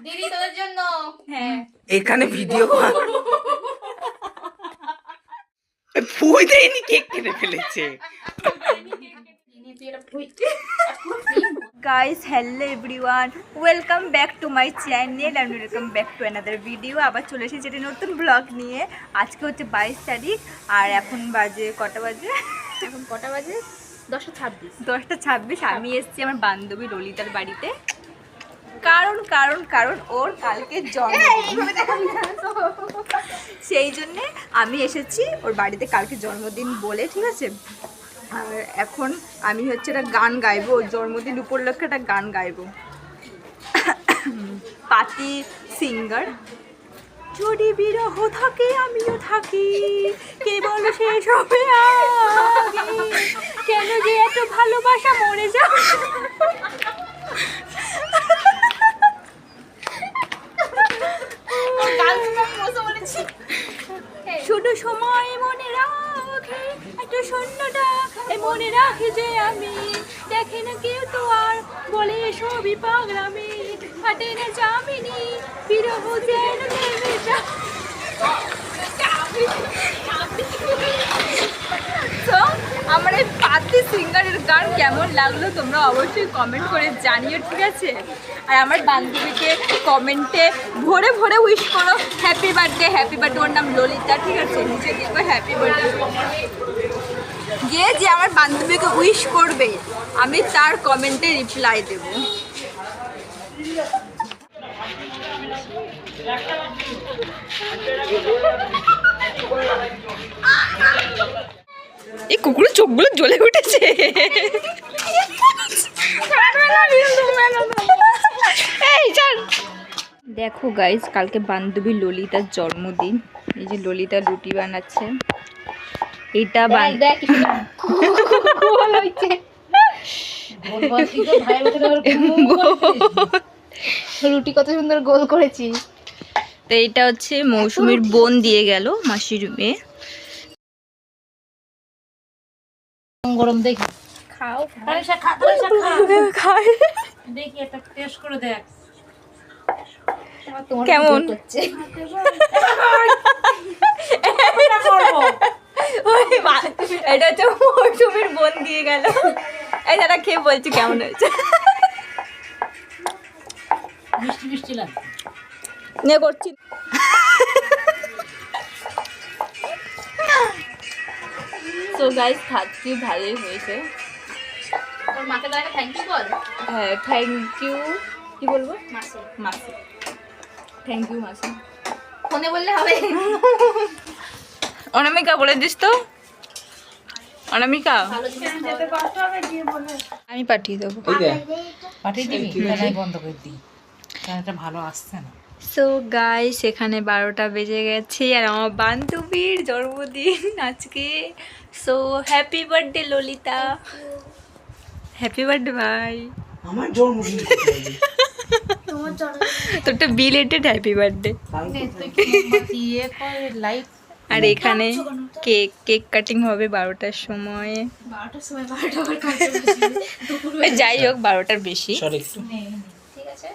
দিদি তোদের জন্য। হ্যাঁ এখানে ভিডিও ফুই দেয়নি, কেক কেটে ফেলেছে। Guys hello everyone, welcome back to my channel and welcome back to another video. আবার চলে এসেছি একটা নতুন ব্লগ নিয়ে। আজকে হচ্ছে 22 তারিখ আর এখন বাজে কটা বাজে? এখন কটা বাজে? 10:26। 10:26। আমি এসেছি আমার বান্ধবী ললিতার বাড়িতে, কারণ কারণ কারণ ওর কালকে জন্মদিন। সেই জন্যে আমি এসেছি ওর বাড়িতে কালকে জন্মদিন বলে, ঠিক আছে। আর এখন আমি হচ্ছে একটা গান গাইবো, ওর জন্মদিন উপলক্ষে একটা গান গাইবো। পাতি সিঙ্গার। যদি বিরহ থাকে আমিও থাকি, কেবল শেষ হবে আগে, কেন যে এত ভালোবাসা মরে যাও। শুধু সময় মনে রাখে একটা শূন্যটা, মনে রাখে যে আমি দেখে না কেউ তো আর বলে সবই পাগলামি, হাটে না জামিনি বিরহ যেন নেমে যা। তো আমার এই পাতি সিঙ্গারের গান কেমন লাগলো তোমরা অবশ্যই কমেন্ট করে জানিও, ঠিক আছে। আর আমার বান্ধবীকে কমেন্টে ভরে ভরে উইশ করো হ্যাপি বার্থডে, হ্যাপি বার্থডে। ওর নাম ললিতা, ঠিক আছে। নিচে দেখবো হ্যাপি বার্থডে। যে যে আমার বান্ধবীকে উইশ করবে আমি তার কমেন্টে রিপ্লাই দেব। এই কুকুরের চোখগুলো জ্বলে উঠেছে। দেখো গাইজ, কালকে বান্ধবী ললিতার জন্মদিন। এই যে ললিতা রুটি বানাচ্ছে। এটা রুটি কত সুন্দর গোল করেছি। তো এটা হচ্ছে মৌসুমীর বোন দিয়ে গেল মাসির মেয়ে। গরম দেখি খাও, খায় দেখি একটা টেস্ট করে দেখ কেমন। এটা হচ্ছে মৌসুমীর বোন দিয়ে গেল। এই দাদা খেয়ে বলছি কেমন হয়েছে। মিষ্টি মিষ্টি লাগে। নে করছি। সো গাইস খাচ্ছি, ভালোই হয়েছে। তোর মাকে দাঁড়াকে থ্যাংক ইউ বল। হ্যাঁ থ্যাংক ইউ। কি বলবো? মাসি মাসি। থ্যাংক ইউ মাসি। ফোনে বললে হবে। অনামিকা বলে দিস তো। অনামিকা ভালো জিনিস আমি পাঠিয়ে দেবো। পাঠিয়ে দিবি, তাহলে বন্ধ করে দিই, কারণ এটা ভালো আসছে না। সো গাইস এখানে 12টা বেজে গেছে আর আমার বান্ধবীর জন্মদিন আজকে। So happy birthday Lalita. Happy birthday ভাই। আমার জন্মদিন তোরটা বিলেটেড হ্যাপি বার্থডে। ইয়ে করে লাইভ। আর এখানে কেক কেক কাটিং হবে 12টার সময়। 12টার সময় 12টা আবার কাজ। যাই হোক 12টার বেশি। একটু ঠিক আছে,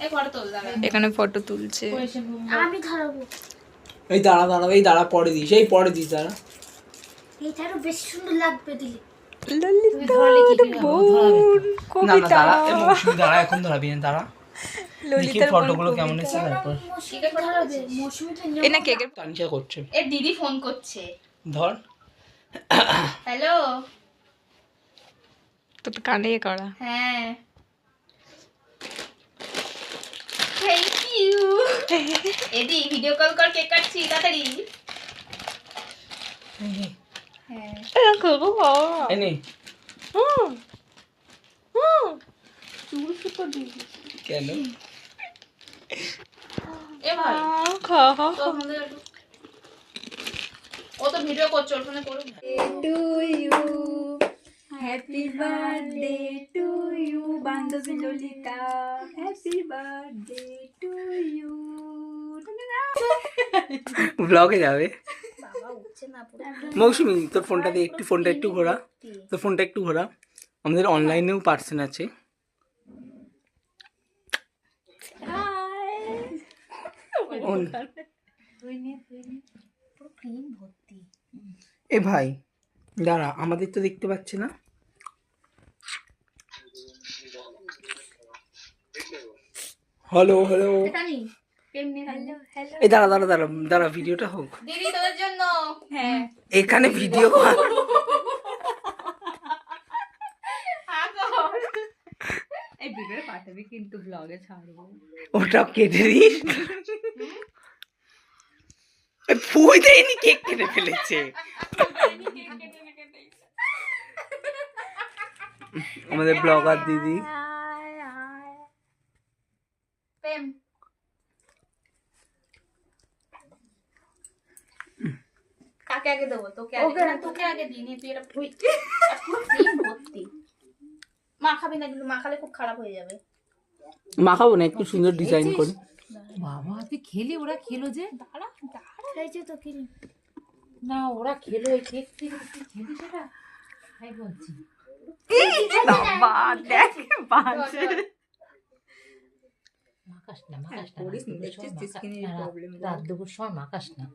এই ফটো তোল দাঁড়া। এখানে ফটো তুলছে। আমি ধরাবো। এই দাঁড়া দাঁড়া, এই দাঁড়া পরে দিস, এই পরে দিস দাঁড়া। এইটারও বেশি সুন্দর লাগবে দিলে। ললিতার বোন না না কবিতা। দাঁড়া, এই মৌসুমি দাঁড়া, এখন ধরাবি না, দাঁড়া। দেখি ললিতার ফটোগুলো কেমন এসেছে তারপর। মৌসুমী ধরাবে। মৌসুমী তো এ না কেকের তানিশা করছে, এর দিদি ফোন করছে। ধর। হ্যালো। তো কানে করা। হ্যাঁ থ্যাংক ইউ। এদি ভিডিও কল কর, কেক কাটছি তাড়াতাড়ি। হ্যাঁ এই নে। কেন? এ ভাই তো আমাদের ও তো ভিডিও করছে, ওর ফোনে করুক। To you happy birthday to you বান্ধবী Lalita. Happy birthday to you. ব্লগে যাবে। বাবা উঠছে না পুরো। মৌসুমি তোর ফোনটা দিয়ে একটু, ফোনটা একটু ঘোরা, তোর ফোনটা একটু ঘোরা। আমাদের অনলাইনেও পার্সন আছে। হাই পুরো ক্রিম ভর্তি। এ ভাই দাঁড়া, আমাদের তো দেখতে পাচ্ছে না। হ্যালো হ্যালো, এটা নি কেমনে হ্যালো হ্যালো এই দাঁড়া দাঁড়া দাঁড়া দাঁড়া, ভিডিওটা হোক। দিদি তোদের জন্য। হ্যাঁ এখানে ভিডিও এই ভিডিওটা পাঠাবি কিন্তু ব্লগে ছাড়বো। ওটা কেটে দিস। ফুই দেয়নি, কেক কেটে ফেলেছে। আমাদের ব্লগার দিদি। প্রেম কাকে আগে দেবো? তোকে আগে? না, তোকে আগে দিই নি, তুই এটা পুরো ক্রিম ভর্তি। মা খাবি না কিন্তু, মা খালে খুব খারাপ হয়ে যাবে। মাখাবো না, একটু সুন্দর ডিজাইন করি। বাবা তুই খেলি, ওরা খেলো যে। দাঁড়া দাঁড়া হয়েছে তো কি না ওরা খেলো এই কেক থেকে, তুই খেলি সেটা? তাই বলছি। বাবা দেখ বাজে মাখাস না, মাখাস না, করিস না, দেখছিস skin এর problem। রাত দুপুর সময় মাখাস না।